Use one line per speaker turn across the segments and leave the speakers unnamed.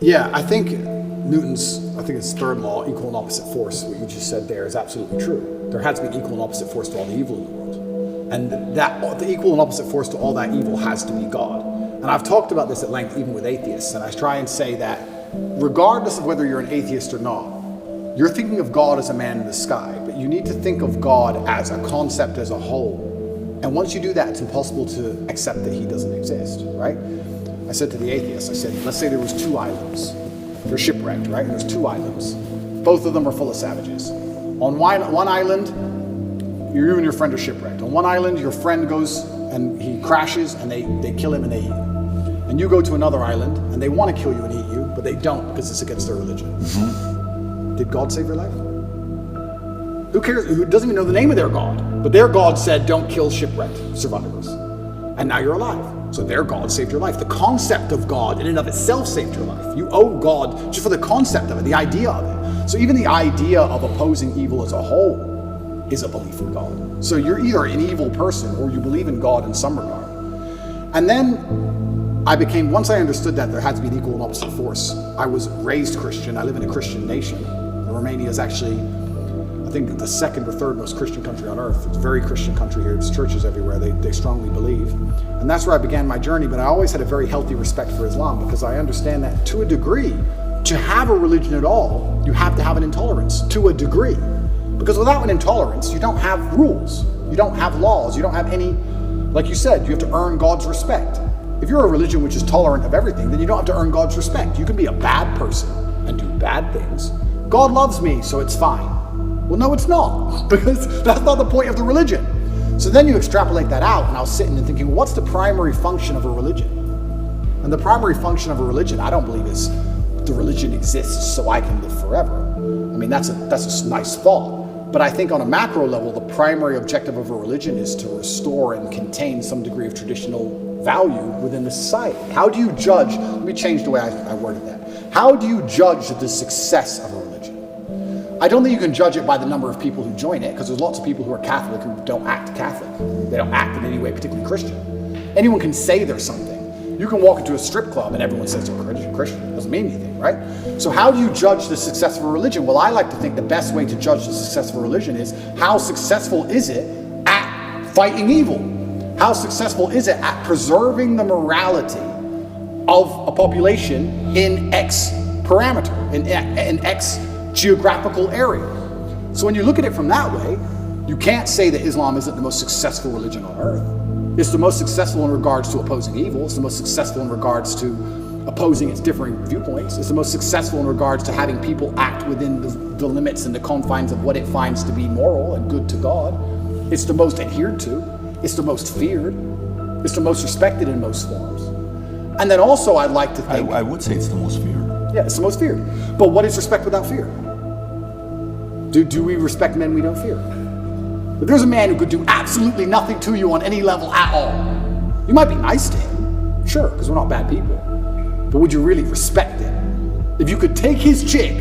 Yeah, I think it's third law, equal and opposite force, what you just said there is absolutely true. There has to be an equal and opposite force to all the evil in the world. And that the equal and opposite force to all that evil has to be God. And I've talked about this at length even with atheists, and I try and say that regardless of whether you're an atheist or not, you're thinking of God as a man in the sky, but you need to think of God as a concept as a whole. And once you do that, it's impossible to accept that he doesn't exist, right? I said to the atheists, I said, let's say there was 2 islands. They're shipwrecked, right? And there's 2 islands. Both of them are full of savages. On one island, you and your friend are shipwrecked. On one island, your friend goes and he crashes and they kill him and they eat him. And you go to another island and they want to kill you and eat you, but they don't because it's against their religion. Mm-hmm. Did God save your life? Who cares? Who doesn't even know the name of their God? But their God said, don't kill shipwrecked survivors. And now you're alive. So their God saved your life. The concept of God in and of itself saved your life. You owe God just for the concept of it, the idea of it. So even the idea of opposing evil as a whole is a belief in God. So you're either an evil person or you believe in God in some regard. And then once I understood that there had to be an equal and opposite force, I was raised Christian. I live in a Christian nation. Romania is actually, I think, the second or third most Christian country on earth. It's a very Christian country here. There's churches everywhere. They strongly believe. And that's where I began my journey. But I always had a very healthy respect for Islam because I understand that to a degree, to have a religion at all, you have to have an intolerance to a degree. Because without an intolerance, you don't have rules. You don't have laws. You don't have any, like you said, you have to earn God's respect. If you're a religion which is tolerant of everything, then you don't have to earn God's respect. You can be a bad person and do bad things. God loves me, so it's fine. Well, no, it's not, because that's not the point of the religion. So then you extrapolate that out, and I was sitting and thinking, well, what's the primary function of a religion? And the primary function of a religion, I don't believe, is the religion exists so I can live forever. I mean, that's a nice thought. But I think on a macro level, the primary objective of a religion is to restore and contain some degree of traditional value within the society. How do you judge, let me change the way I worded that. How do you judge the success of a religion? I don't think you can judge it by the number of people who join it, because there's lots of people who are Catholic who don't act Catholic. They don't act in any way particularly Christian. Anyone can say they're something. You can walk into a strip club and everyone says they're Christian. It doesn't mean anything, right? So how do you judge the success of a religion? Well, I like to think the best way to judge the success of a religion is how successful is it at fighting evil? How successful is it at preserving the morality of a population in X parameter, in X geographical area? So when you look at it from that way, you can't say that Islam isn't the most successful religion on earth. It's the most successful in regards to opposing evil. It's the most successful in regards to opposing its differing viewpoints. It's the most successful in regards to having people act within the limits and the confines of what it finds to be moral and good to God. It's the most adhered to. It's the most feared. It's the most respected in most forms. And then also I'd like to think...
I would say it's the most feared.
Yeah, it's the most feared. But what is respect without fear? Do we respect men we don't fear? If there's a man who could do absolutely nothing to you on any level at all, you might be nice to him, sure, because we're not bad people. But would you really respect him? If you could take his chick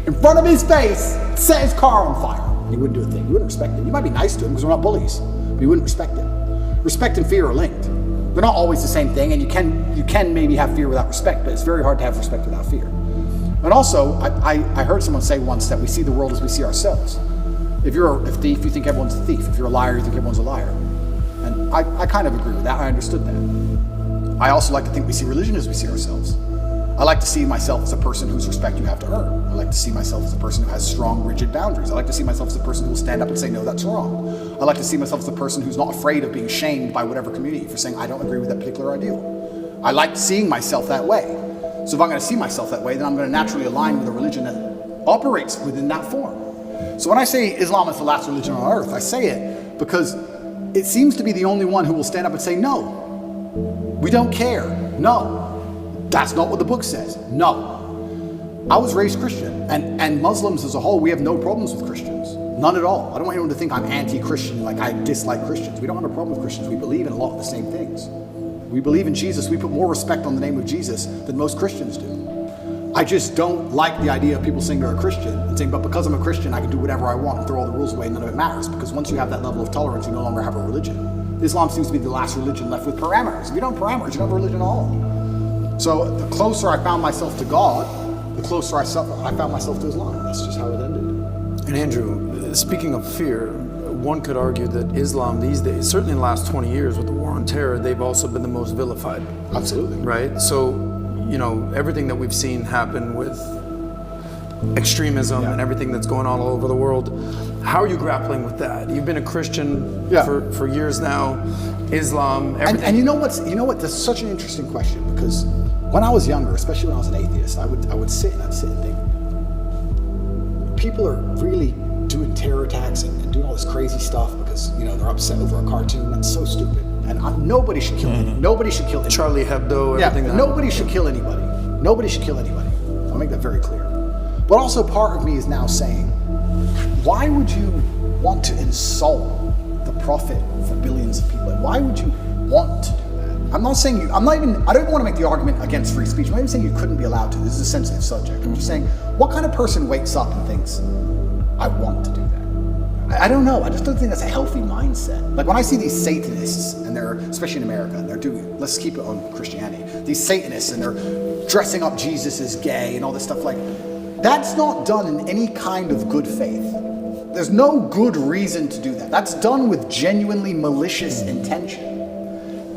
in front of his face, set his car on fire, he wouldn't do a thing. You wouldn't respect him. You might be nice to him because we're not bullies, but you wouldn't respect him. Respect and fear are linked. They're not always the same thing, and you can maybe have fear without respect, but it's very hard to have respect without fear. And also, I heard someone say once that we see the world as we see ourselves. If you're a thief, you think everyone's a thief. If you're a liar, you think everyone's a liar. And I kind of agree with that. I understood that. I also like to think we see religion as we see ourselves. I like to see myself as a person whose respect you have to earn. I like to see myself as a person who has strong, rigid boundaries. I like to see myself as a person who will stand up and say, no, that's wrong. I like to see myself as a person who's not afraid of being shamed by whatever community for saying, I don't agree with that particular ideal. I like seeing myself that way. So if I'm going to see myself that way, then I'm going to naturally align with a religion that operates within that form. So when I say Islam is the last religion on earth, I say it because it seems to be the only one who will stand up and say, no, we don't care. No, that's not what the book says. No. I was raised Christian, and Muslims as a whole, we have no problems with Christians. None at all. I don't want anyone to think I'm anti-Christian, like I dislike Christians. We don't have a problem with Christians. We believe in a lot of the same things. We believe in Jesus. We put more respect on the name of Jesus than most Christians do. I just don't like the idea of people saying they're a Christian and saying, but because I'm a Christian, I can do whatever I want and throw all the rules away and none of it matters. Because once you have that level of tolerance, you no longer have a religion. Islam seems to be the last religion left with parameters. If you don't have parameters, you don't have a religion at all. So the closer I found myself to God, the closer I found myself to Islam. That's just how it ended.
And Andrew, speaking of fear, one could argue that Islam these days, certainly in the last 20 years with the war on terror, they've also been the most vilified.
Absolutely.
Right? So, you know, everything that we've seen happen with extremism and everything that's going on all over the world, how are you grappling with that? You've been a Christian for years now, Islam, everything.
And you know what? That's such an interesting question, because when I was younger, especially when I was an atheist, I would sit and think, people are really doing terror attacks and doing all this crazy stuff because, you know, they're upset over a cartoon. That's so stupid. And nobody should kill anybody. Nobody should kill anybody.
Charlie Hebdo, everything.
Yeah, nobody should kill anybody. Nobody should kill anybody. I'll make that very clear. But also part of me is now saying, why would you want to insult the Prophet for billions of people? Why would you want to do that? I don't want to make the argument against free speech. I'm not even saying you couldn't be allowed to. This is a sensitive subject. I'm just saying, what kind of person wakes up and thinks, I want to do that? I don't know. I just don't think that's a healthy mindset. Like when I see these Satanists, and they're, especially in America, and they're doing, let's keep it on Christianity, these Satanists, and they're dressing up Jesus as gay and all this stuff, like, that's not done in any kind of good faith. There's no good reason to do that. That's done with genuinely malicious intention.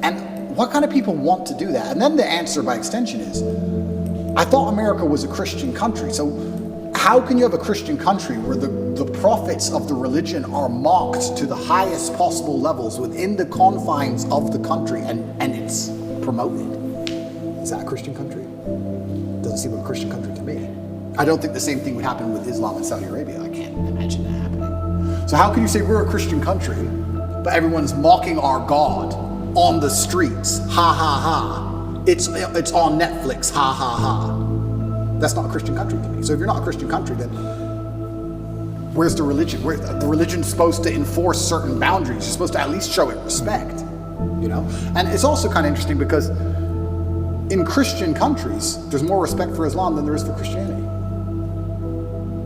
And what kind of people want to do that? And then the answer by extension is, I thought America was a Christian country. So how can you have a Christian country where the prophets of the religion are mocked to the highest possible levels within the confines of the country, and it's promoted? Is that a Christian country? Doesn't seem like a Christian country to me. I don't think the same thing would happen with Islam in Saudi Arabia. I can't imagine that happening. So how can you say we're a Christian country, but everyone's mocking our God on the streets? Ha ha ha. It's on Netflix. Ha ha ha. That's not a Christian country to me. So if you're not a Christian country, then where's the religion? Where the religion's supposed to enforce certain boundaries. You're supposed to at least show it respect, you know? And it's also kind of interesting because in Christian countries, there's more respect for Islam than there is for Christianity.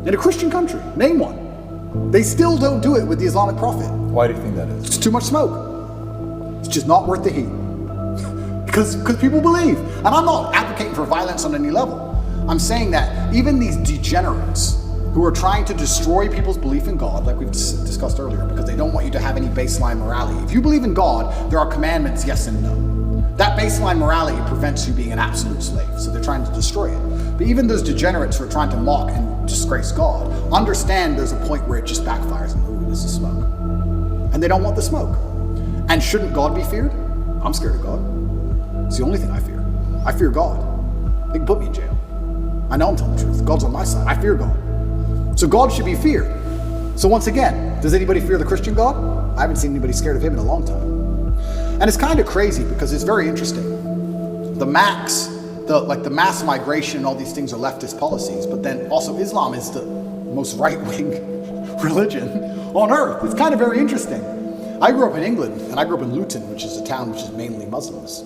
In a Christian country, name one. They still don't do it with the Islamic Prophet.
Why do you think that is?
It's too much smoke. It's just not worth the heat. Because people believe. And I'm not advocating for violence on any level. I'm saying that even these degenerates who are trying to destroy people's belief in God, like we've discussed earlier, because they don't want you to have any baseline morality. If you believe in God, there are commandments, yes and no. That baseline morality prevents you being an absolute slave. So they're trying to destroy it. But even those degenerates who are trying to mock and disgrace God, understand there's a point where it just backfires and, ooh, this is smoke. And they don't want the smoke. And shouldn't God be feared? I'm scared of God. It's the only thing I fear. I fear God. They can put me in jail. I know I'm telling the truth. God's on my side. I fear God. So God should be feared. So once again, does anybody fear the Christian God? I haven't seen anybody scared of him in a long time. And it's kind of crazy because it's very interesting. The mass migration and all these things are leftist policies, but then also Islam is the most right-wing religion on earth. It's kind of very interesting. I grew up in England, and I grew up in Luton, which is a town which is mainly Muslims.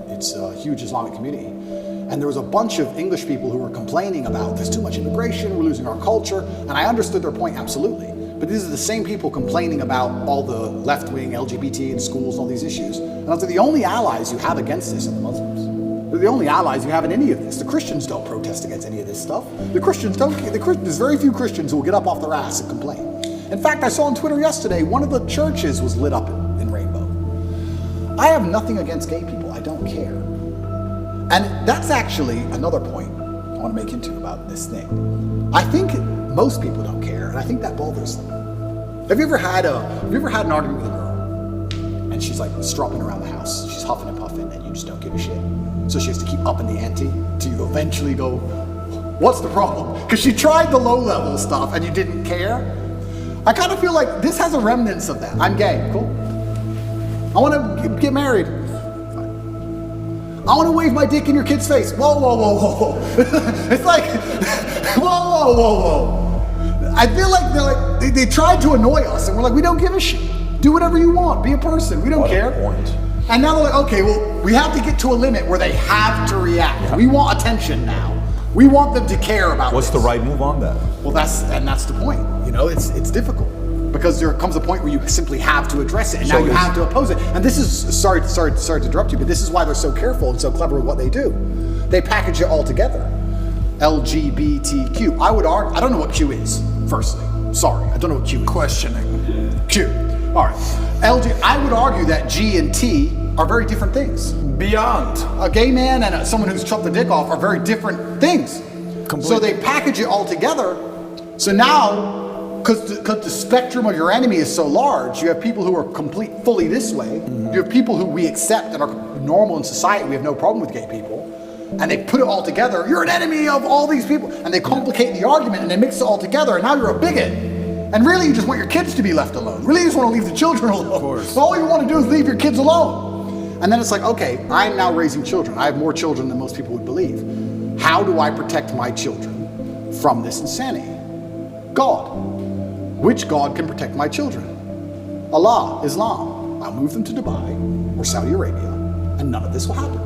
It's a huge Islamic community. And there was a bunch of English people who were complaining about there's too much immigration, we're losing our culture, and I understood their point absolutely. But these are the same people complaining about all the left-wing LGBT in schools and all these issues. And I was like, the only allies you have against this are the Muslims. They're the only allies you have in any of this. The Christians don't protest against any of this stuff. The Christians don't. There's very few Christians who will get up off their ass and complain. In fact, I saw on Twitter yesterday, one of the churches was lit up in rainbow. I have nothing against gay people. I don't care. And that's actually another point I want to make into about this thing. I think most people don't care, and I think that bothers them. Have you ever had an argument with a girl, and she's like stropping around the house, she's huffing and puffing, and you just don't give a shit? So she has to keep upping the ante till you eventually go, what's the problem? Because she tried the low-level stuff and you didn't care. I kind of feel like this has a remnants of that. I'm gay, cool. I want to get married. Fine. I want to wave my dick in your kid's face. Whoa, whoa, whoa, whoa, whoa. It's like, whoa, whoa, whoa, whoa. I feel like they tried to annoy us, and we're like, we don't give a shit. Do whatever you want. Be a person. We don't care. And now they're like, okay, well, we have to get to a limit where they have to react. Yeah. We want attention now. We want them to care about
What's
this.
the right move on that?
Well, that's the point. You know, it's difficult. because there comes a point where you simply have to address it, and now you have to oppose it. And this is, sorry to interrupt you, but this is why they're so careful and so clever with what they do. They package it all together. LGBTQ. I would argue, I don't know what Q is, firstly. Sorry, I don't know what Q is.
Questioning.
Q. All right. I would argue that G and T are very different things.
Beyond.
A gay man and someone who's chopped the dick off are very different things.
Completely.
So they package it all together. So now, because the spectrum of your enemy is so large, you have people who are fully this way. You have people who we accept and are normal in society. We have no problem with gay people. And they put it all together. You're an enemy of all these people. And they complicate the argument and they mix it all together. And now you're a bigot. And really, you just want your kids to be left alone. Really, you just want to leave the children alone.
Of course.
All you want to do is leave your kids alone. And then it's like, okay, I'm now raising children. I have more children than most people would believe. How do I protect my children from this insanity? God. Which God can protect my children? Allah, Islam. I'll move them to Dubai or Saudi Arabia, and none of this will happen.